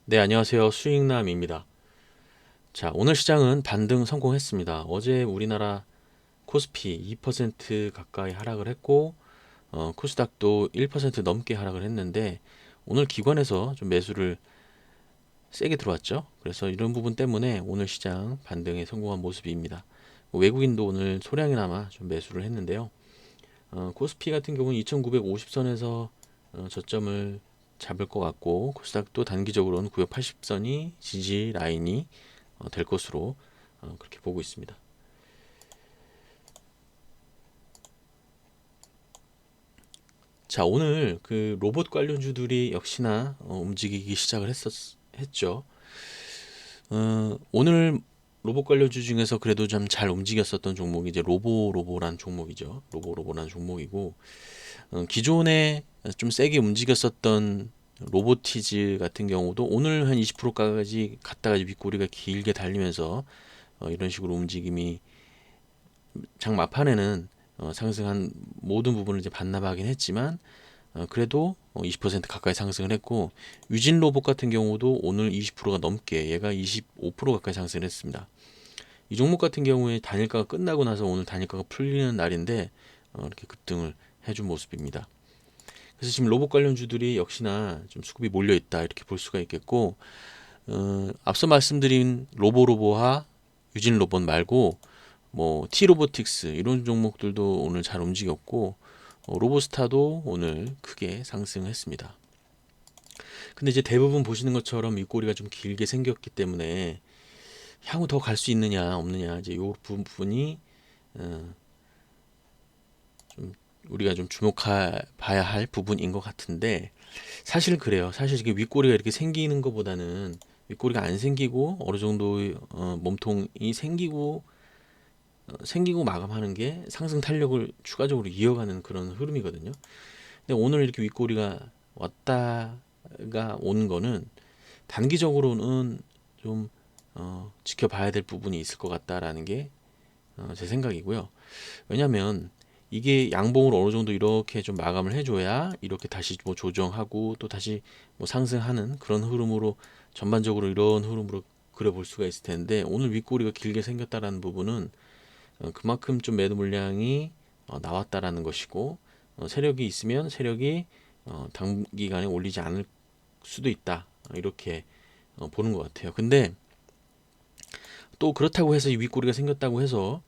네, 안녕하세요. 수익남입니다. 자, 오늘 시장은 반등 성공했습니다. 어제 우리나라 코스피 2% 가까이 하락을 했고, 코스닥도 1% 넘게 하락을 했는데, 오늘 기관에서 좀 매수를 세게 들어왔죠. 그래서 이런 부분 때문에 오늘 시장 반등에 성공한 모습입니다. 외국인도 오늘 소량이나마 좀 매수를 했는데요. 코스피 같은 경우는 2950선에서 저점을 잡을 것 같고, 코스닥도 단기적으로는 980선이 지지 라인이 될 것으로 그렇게 보고 있습니다. 자, 오늘 그 로봇 관련주들이 역시나 움직이기 시작을 했죠. 오늘 로봇 관련주 중에서 그래도 좀 잘 움직였었던 종목이 이제 로보라는 종목이죠. 로보라는 종목이고, 기존에 좀 세게 움직였었던 로보티즈 같은 경우도 오늘 한 20%까지 갔다가 윗꼬리가 길게 달리면서 이런 식으로 움직임이 장 막판에는 상승한 모든 부분을 이제 반납하긴 했지만, 그래도 20% 가까이 상승을 했고, 유진 로봇 같은 경우도 오늘 20%가 넘게, 얘가 25% 가까이 상승을 했습니다. 이 종목 같은 경우에 단일가가 끝나고 나서 오늘 단일가가 풀리는 날인데 이렇게 급등을 해준 모습입니다. 그래서 지금 로봇 관련주들이 역시나 좀 수급이 몰려 있다 이렇게 볼 수가 있겠고, 앞서 말씀드린 로보와 유진 로봇 말고 뭐 T로보틱스 이런 종목들도 오늘 잘 움직였고, 로보스타도 오늘 크게 상승했습니다. 근데 이제 대부분 보시는 것처럼 윗꼬리가 좀 길게 생겼기 때문에 향후 더 갈 수 있느냐 없느냐, 이제 요 부분이 어, 좀 우리가 좀 주목해 봐야 할 부분인 것 같은데, 사실 그래요. 사실 이게 윗꼬리가 이렇게 생기는 것보다는 윗꼬리가 안 생기고 어느 정도 몸통이 생기고 마감하는 게 상승 탄력을 추가적으로 이어가는 그런 흐름이거든요. 근데 오늘 이렇게 윗꼬리가 왔다가 온 거는 단기적으로는 좀 지켜봐야 될 부분이 있을 것 같다라는 게 제 생각이고요. 왜냐하면 이게 양봉을 어느 정도 이렇게 좀 마감을 해줘야 이렇게 다시 뭐 조정하고 또 다시 뭐 상승하는 그런 흐름으로, 전반적으로 이런 흐름으로 그려볼 수가 있을 텐데, 오늘 윗꼬리가 길게 생겼다라는 부분은 그만큼 좀 매도 물량이 나왔다라는 것이고, 세력이 있으면 세력이 단기간에 올리지 않을 수도 있다, 이렇게 보는 것 같아요. 근데 또 그렇다고 해서 이 윗꼬리가 생겼다고 해서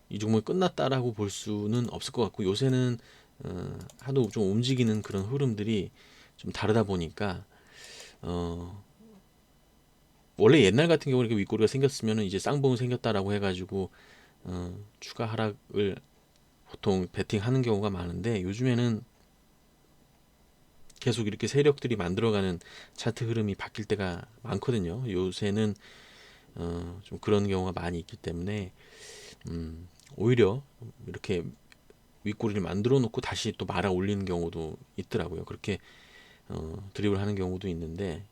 이 종목이 끝났다라고 볼 수는 없을 것 같고, 요새는 하도 좀 움직이는 그런 흐름들이 좀 다르다 보니까 어, 원래 옛날 같은 경우는 이렇게 윗꼬리가 생겼으면 이제 쌍봉이 생겼다라고 해가지고 추가 하락을 보통 베팅하는 경우가 많은데, 요즘에는 계속 이렇게 세력들이 만들어가는 차트 흐름이 바뀔 때가 많거든요. 요새는 좀 그런 경우가 많이 있기 때문에 오히려 이렇게 윗꼬리를 만들어 놓고 다시 또 말아 올리는 경우도 있더라고요. 그렇게 드립을 하는 경우도 있는데,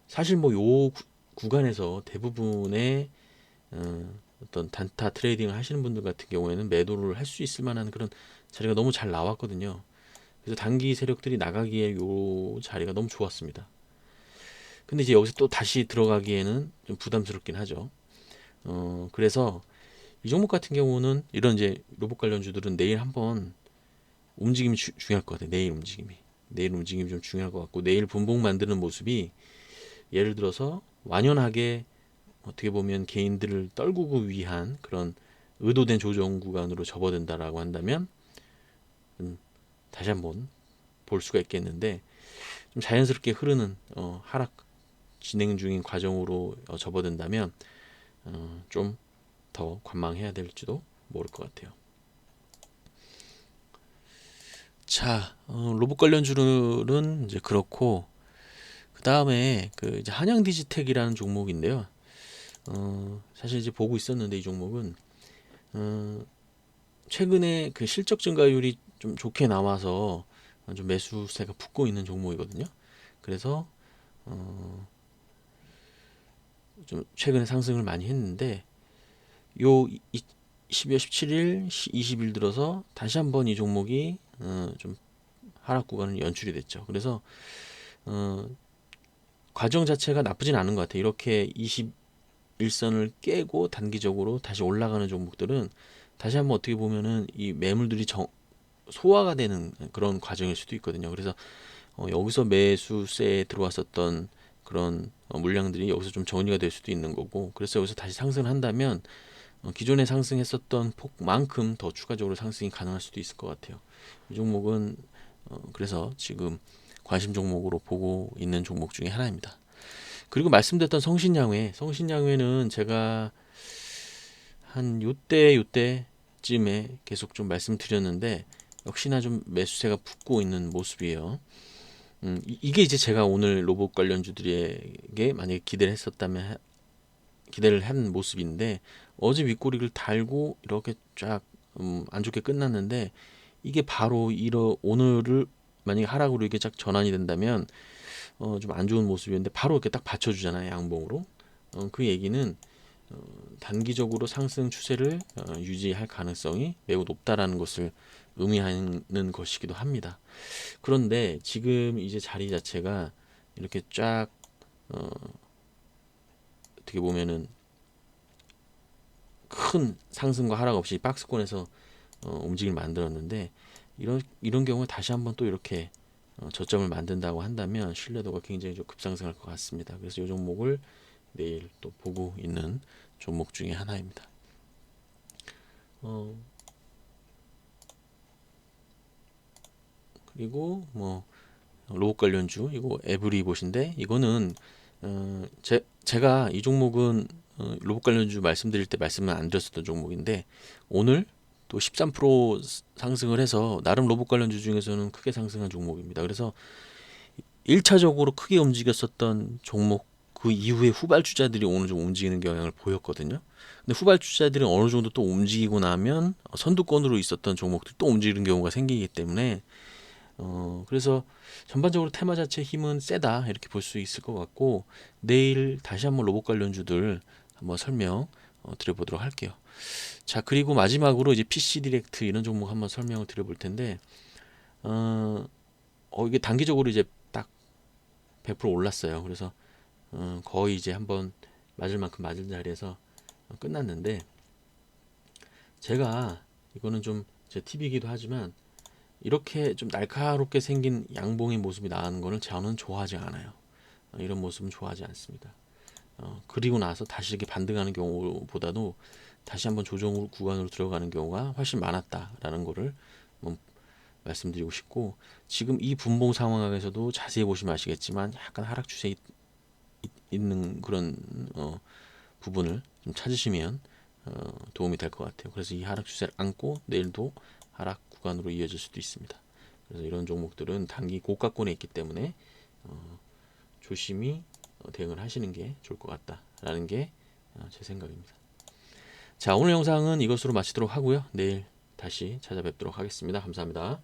사실 뭐 요 구간에서 대부분의 어떤 단타 트레이딩을 하시는 분들 같은 경우에는 매도를 할 수 있을 만한 그런 자리가 너무 잘 나왔거든요. 그래서 단기 세력들이 나가기에 요 자리가 너무 좋았습니다. 근데 이제 여기서 또 다시 들어가기에는 좀 부담스럽긴 하죠. 그래서 이 종목 같은 경우는 이런 이제 로봇 관련주들은 내일 한번 움직임이 중요할 것 같아요. 내일 움직임이 좀 중요할 것 같고, 내일 분봉 만드는 모습이 예를 들어서 완연하게 어떻게 보면 개인들을 떨구기 위한 그런 의도된 조정 구간으로 접어든다라고 한다면 다시 한번 볼 수가 있겠는데, 좀 자연스럽게 흐르는 하락 진행 중인 과정으로 접어든다면 좀 더 관망해야 될지도 모를 것 같아요. 자, 로봇 관련주는 이제 그렇고, 그 다음에 그 이제 한양 디지텍이라는 종목인데요. 사실 이제 보고 있었는데 이 종목은 어, 최근에 그 실적 증가율이 좀 좋게 나와서 좀 매수세가 붙고 있는 종목이거든요. 그래서 좀 최근에 상승을 많이 했는데, 요 12월 17일, 20일 들어서 다시 한번 이 종목이 좀 하락 구간을 연출이 됐죠. 그래서 어, 과정 자체가 나쁘진 않은 것 같아요. 이렇게 21선을 깨고 단기적으로 다시 올라가는 종목들은 다시 한번 어떻게 보면은 이 매물들이 소화가 되는 그런 과정일 수도 있거든요. 그래서 여기서 매수세에 들어왔었던 그런 물량들이 여기서 좀 정리가 될 수도 있는 거고, 그래서 여기서 다시 상승을 한다면 기존에 상승했었던 폭만큼 더 추가적으로 상승이 가능할 수도 있을 것 같아요. 이 종목은 그래서 지금 관심 종목으로 보고 있는 종목 중에 하나입니다. 그리고 말씀드렸던 성신양회는 제가 한 요때쯤에 계속 좀 말씀드렸는데 역시나 좀 매수세가 붙고 있는 모습이에요. 이게 이제 제가 오늘 로봇 관련주들에게 만약에 기대를 한 모습인데, 어제 윗꼬리를 달고 이렇게 쫙 안 좋게 끝났는데, 이게 바로 오늘을 만약에 하락으로 이게 쫙 전환이 된다면 좀 안 좋은 모습이었는데 바로 이렇게 딱 받쳐주잖아요, 양봉으로. 그 얘기는 단기적으로 상승 추세를 유지할 가능성이 매우 높다라는 것을 의미하는 것이기도 합니다. 그런데 지금 이제 자리 자체가 이렇게 쫙 어떻게 보면은 큰 상승과 하락 없이 박스권에서 움직임을 만들었는데, 이런 경우에 다시 한번 또 이렇게 저점을 만든다고 한다면 신뢰도가 굉장히 좀 급상승할 것 같습니다. 그래서 이 종목을 내일 또 보고 있는 종목 중에 하나입니다. 그리고 뭐 로봇 관련주 이거 에브리봇인데, 이거는 제가 이 종목은 로봇 관련주 말씀드릴 때 말씀은 안 드렸었던 종목인데, 오늘 또 13% 상승을 해서 나름 로봇 관련주 중에서는 크게 상승한 종목입니다. 그래서 1차적으로 크게 움직였었던 종목 그 이후에 후발주자들이 오늘 좀 움직이는 경향을 보였거든요. 근데 후발주자들이 어느 정도 또 움직이고 나면 선두권으로 있었던 종목들 또 움직이는 경우가 생기기 때문에 그래서 전반적으로 테마 자체 힘은 세다 이렇게 볼 수 있을 것 같고, 내일 다시 한번 로봇 관련주들 한번 설명 드려보도록 할게요. 자, 그리고 마지막으로 이제 PC 디렉트 이런 종목 한번 설명을 드려볼 텐데, 이게 단기적으로 이제 딱 100% 올랐어요. 그래서 거의 이제 한번 맞을 만큼 맞은 자리에서 끝났는데, 제가 이거는 좀 제 팁이기도 하지만 이렇게 좀 날카롭게 생긴 양봉의 모습이 나오는 거는 저는 좋아하지 않아요. 이런 모습은 좋아하지 않습니다. 그리고 나서 다시 이렇게 반등하는 경우보다도 다시 한번 조정 구간으로 들어가는 경우가 훨씬 많았다라는 거를 말씀드리고 싶고, 지금 이 분봉 상황에서도 자세히 보시면 아시겠지만 약간 하락 추세에 있는 그런 부분을 좀 찾으시면 도움이 될 것 같아요. 그래서 이 하락 추세를 안고 내일도 하락 구간으로 이어질 수도 있습니다. 그래서 이런 종목들은 단기 고가권에 있기 때문에 조심히 대응을 하시는 게 좋을 것 같다라는 게 제 생각입니다. 자, 오늘 영상은 이것으로 마치도록 하고요. 내일 다시 찾아뵙도록 하겠습니다. 감사합니다.